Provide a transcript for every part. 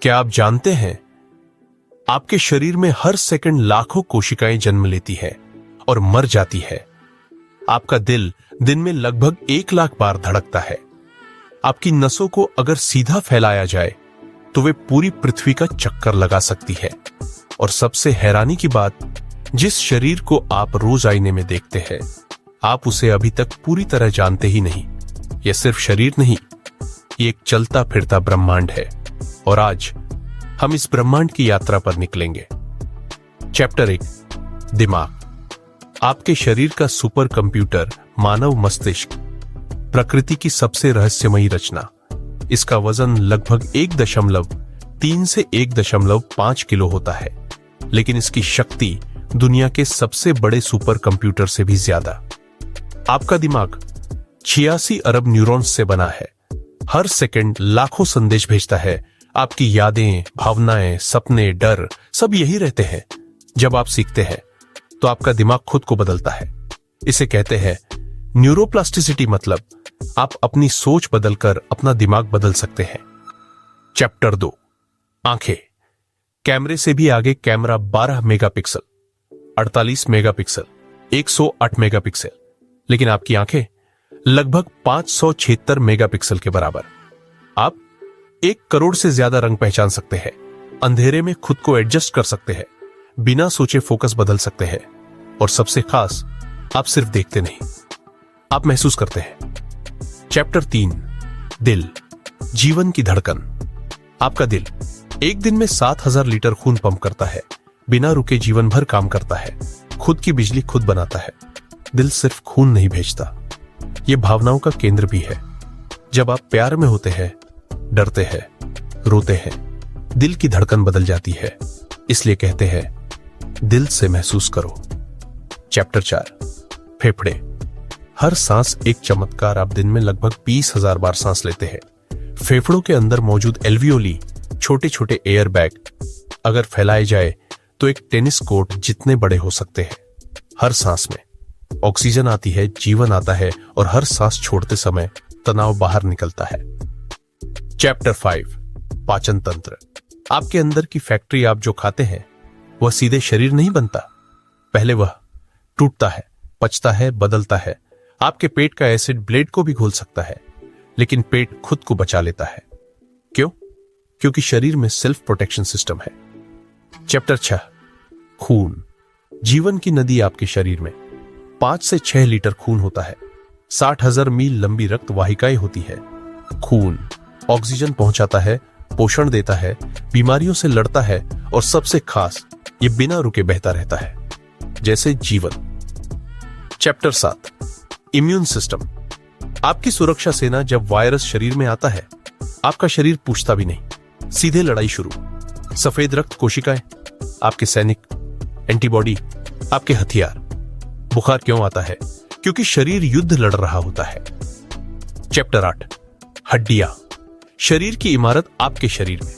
क्या आप जानते हैं, आपके शरीर में हर सेकंड लाखों कोशिकाएं जन्म लेती है और मर जाती है। आपका दिल दिन में लगभग 1 लाख बार धड़कता है। आपकी नसों को अगर सीधा फैलाया जाए तो वे पूरी पृथ्वी का चक्कर लगा सकती है। और सबसे हैरानी की बात, जिस शरीर को आप रोज आईने में देखते हैं, आप उसे अभी तक पूरी तरह जानते ही नहीं। यह सिर्फ शरीर नहीं, ये एक चलता फिरता ब्रह्मांड है। और आज हम इस ब्रह्मांड की यात्रा पर निकलेंगे। चैप्टर 1, दिमाग। आपके शरीर का सुपर कंप्यूटर मानव मस्तिष्क, प्रकृति की सबसे रहस्यमयी रचना। इसका वजन लगभग 1.3 से 1.5 किलो होता है, लेकिन इसकी शक्ति दुनिया के सबसे बड़े सुपर कंप्यूटर से भी ज्यादा। आपका दिमाग 86 अरब न्यूरॉन्स से बना है। हर सेकंड लाखों संदेश भेजता है। आपकी यादें, भावनाएं, सपने, डर सब यही रहते हैं। जब आप सीखते हैं तो आपका दिमाग खुद को बदलता है। इसे कहते हैं न्यूरोप्लास्टिसिटी, मतलब आप अपनी सोच बदलकर अपना दिमाग बदल सकते हैं। चैप्टर 2, आंखें। कैमरे से भी आगे कैमरा 12 मेगापिक्सल, 48 मेगापिक्सल, 108 मेगापिक्सल, लेकिन आपकी आंखें लगभग 576 मेगापिक्सल के बराबर। आप 1 करोड़ से ज्यादा रंग पहचान सकते हैं। अंधेरे में खुद को एडजस्ट कर सकते हैं, बिना सोचे फोकस बदल सकते हैं। और सबसे खास, आप सिर्फ देखते नहीं, आप महसूस करते हैं। चैप्टर 3, दिल, जीवन की धड़कन। आपका दिल एक दिन में 7000 लीटर खून पंप करता है, बिना रुके जीवन भर काम करता है, खुद की बिजली खुद बनाता है। दिल सिर्फ खून नहीं भेजता, यह भावनाओं का केंद्र भी है। जब आप प्यार में होते हैं, डरते हैं, रोते हैं, दिल की धड़कन बदल जाती है। इसलिए कहते हैं दिल से महसूस करो। चैप्टर 4, फेफड़े। हर सांस एक चमत्कार। आप दिन में लगभग 20,000 बार सांस लेते हैं। फेफड़ों के अंदर मौजूद एल्वियोली, छोटे छोटे एयर बैग, अगर फैलाए जाए तो एक टेनिस कोर्ट जितने बड़े हो सकते हैं। हर सांस में ऑक्सीजन आती है, जीवन आता है, और हर सांस छोड़ते समय तनाव बाहर निकलता है। चैप्टर 5, पाचन तंत्र। आपके अंदर की फैक्ट्री, आप जो खाते हैं वह सीधे शरीर नहीं बनता। पहले वह टूटता है, पचता है, बदलता है। आपके पेट का एसिड ब्लेड को भी घोल सकता है, लेकिन पेट खुद को बचा लेता है। क्यों? क्योंकि शरीर में सेल्फ प्रोटेक्शन सिस्टम है। चैप्टर 6, खून। जीवन की नदी आपके शरीर में 5 से 6 लीटर खून होता है। 60,000 मील लंबी रक्त वाहिकाएं होती है। खून ऑक्सीजन पहुंचाता है, पोषण देता है, बीमारियों से लड़ता है, और सबसे खास, ये बिना रुके बहता रहता है, जैसे जीवन। Chapter 7, immune system. आपकी सुरक्षा सेना। जब वायरस शरीर में आता है, आपका शरीर पूछता भी नहीं, सीधे लड़ाई शुरू। सफेद रक्त कोशिकाएं, आपके सैनिक, एंटीबॉडी, आपके हथियार। बुखार क्यों आता है? क्योंकि शरीर युद्ध लड़ रहा होता है। चैप्टर 8, हड्डियां। शरीर की इमारत। आपके शरीर में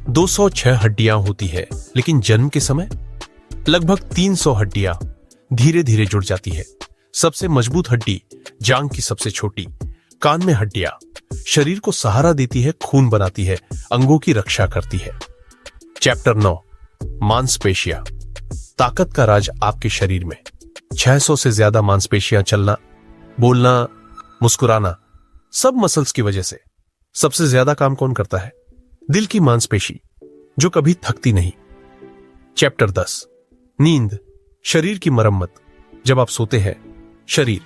206 हड्डियां होती है, लेकिन जन्म के समय लगभग 300 हड्डियां धीरे धीरे जुड़ जाती है। सबसे मजबूत हड्डी जांघ की सबसे छोटी। कान में हड्डियां शरीर को सहारा देती है, खून बनाती है, अंगों की रक्षा करती है। चैप्टर 9, मांसपेशियां। ताकत का राज आपके शरीर में। 600 से ज्यादा मांसपेशियां। चलना, बोलना, मुस्कुराना, सब मसल्स की वजह से। सबसे ज्यादा काम कौन करता है? दिल की मांसपेशी, जो कभी थकती नहीं। चैप्टर 10, नींद। शरीर की मरम्मत। जब आप सोते हैं, शरीर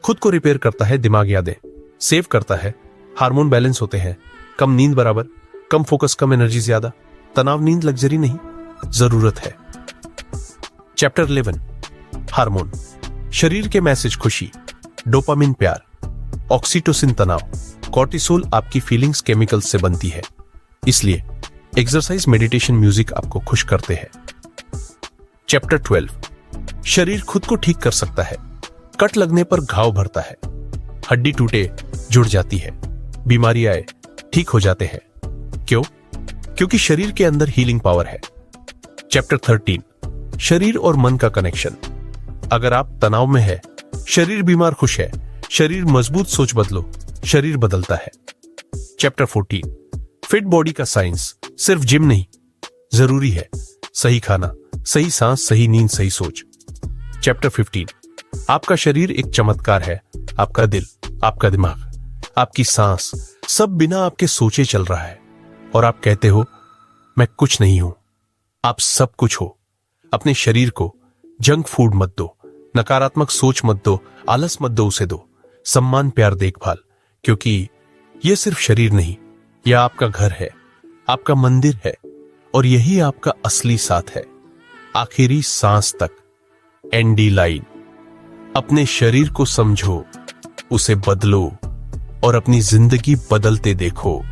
खुद को रिपेयर करता है, दिमाग यादें सेव करता है, हार्मोन बैलेंस होते हैं। कम नींद बराबर कम फोकस, कम एनर्जी ज्यादा। तनाव नींद लग्जरी नहीं, जरूरत है। Chapter 11, hormone. शरीर के मैसेज। खुशी, डोपामिन प्यार, ऑक्सीटोसिन तनाव, कॉर्टिसोल आपकी फीलिंग्स केमिकल्स से बनती है। इसलिए एक्सरसाइज, मेडिटेशन, म्यूजिक आपको खुश करते हैं। चैप्टर 12, शरीर खुद को ठीक कर सकता है। कट लगने पर घाव भरता है, हड्डी टूटे जुड़ जाती है, बीमारी आए ठीक हो जाते हैं। क्यों? क्योंकि शरीर के अंदर हीलिंग पावर है। चैप्टर 13, शरीर और मन का कनेक्शन। अगर आप तनाव में है, शरीर बीमार खुश है, शरीर मजबूत, सोच बदलो, शरीर बदलता है। चैप्टर 14, फिट बॉडी का साइंस सिर्फ जिम नहीं, जरूरी है सही खाना, सही सांस, सही नींद, सही सोच। चैप्टर 15। आपका शरीर एक चमत्कार है। आपका दिल, आपका दिमाग, आपकी सांस, सब बिना आपके सोचे चल रहा है। और आप कहते हो मैं कुछ नहीं हूं। आप सब कुछ हो। अपने शरीर को जंक फूड मत दो, नकारात्मक सोच मत दो, आलस मत दो, उसे दो सम्मान, प्यार, देखभाल। क्योंकि यह सिर्फ शरीर नहीं, यह आपका घर है, आपका मंदिर है, और यही आपका असली साथ है, आखिरी सांस तक। Andy line. अपने शरीर को समझो, उसे बदलो और अपनी जिंदगी बदलते देखो।